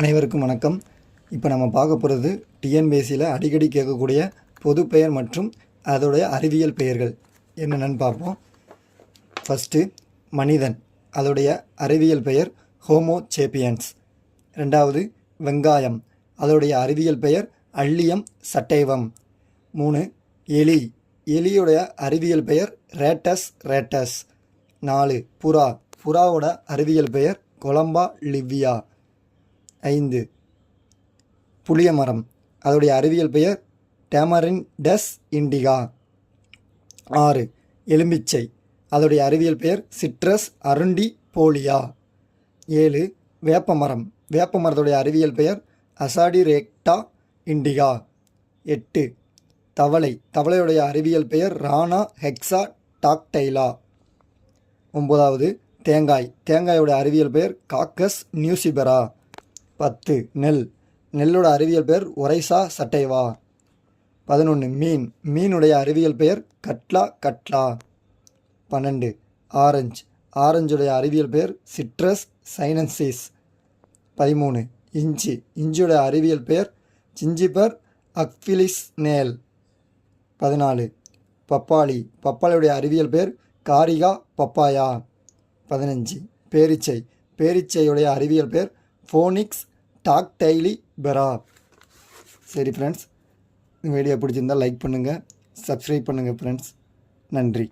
அனைவருக்கும் வணக்கம். இப்போ நம்ம பார்க்க போகிறது டிஎன்பிஎஸ்சியில் அடிக்கடி கேட்கக்கூடிய பொது பெயர் மற்றும் அதோடைய அறிவியல் பெயர்கள் என்னென்னு பார்ப்போம். ஃபஸ்ட்டு மனிதன், அதோடைய அறிவியல் பெயர் ஹோமோ சேப்பியன்ஸ். ரெண்டாவது வெங்காயம், அதோடைய அறிவியல் பெயர் அல்லியம் சட்டைவம். 3 எலி, எலியுடைய அறிவியல் பெயர் ரேட்டஸ். 4 புறா, புறாவோட அறிவியல் பெயர் கொலம்பா லிவ்வியா. 5 புளிய மரம், அதோடைய அறிவியல் பெயர் டேமரிண்டஸ் இண்டிகா. 6 எலும்பிச்சை, அதோடைய அறிவியல் பெயர் சிட்ரஸ் அருண்டி போலியா. 7 வேப்பமரம், வேப்பமரத்துடைய அறிவியல் பெயர் அசாடிரேக்டா இண்டிகா. 8 தவளை, தவளையுடைய அறிவியல் பெயர் ரானா ஹெக்ஸா டாக்டைலா. 9 தேங்காய், தேங்காயோட அறிவியல் பெயர் காக்கஸ் நியூசிபெரா. 10 நெல், நெல்லோட அறிவியல் பெயர் ஒரைசா சட்டைவா. 11 மீன், மீனுடைய அறிவியல் பெயர் கட்லா. 12 ஆரஞ்சு, ஆரஞ்சுடைய அறிவியல் பெயர் சிட்ரஸ் சைனன்சிஸ். 13 இஞ்சி, இஞ்சியுடைய அறிவியல் பெயர் ஜிஞ்சிபர் அக்ஃபிலிஸ் நேல். 14 பப்பாளி, பப்பாளியுடைய அறிவியல் பெயர் காரிகா பப்பாயா. 15 பேரிச்சை, பேரிச்சையுடைய அறிவியல் பெயர் ஃபோனிக்ஸ் டாக்டைலி பெரா. சரி ஃப்ரெண்ட்ஸ், இந்த வீடியோ பிடிச்சிருந்தால் லைக் பண்ணுங்கள், சப்ஸ்கிரைப் பண்ணுங்கள் ஃப்ரெண்ட்ஸ். நன்றி.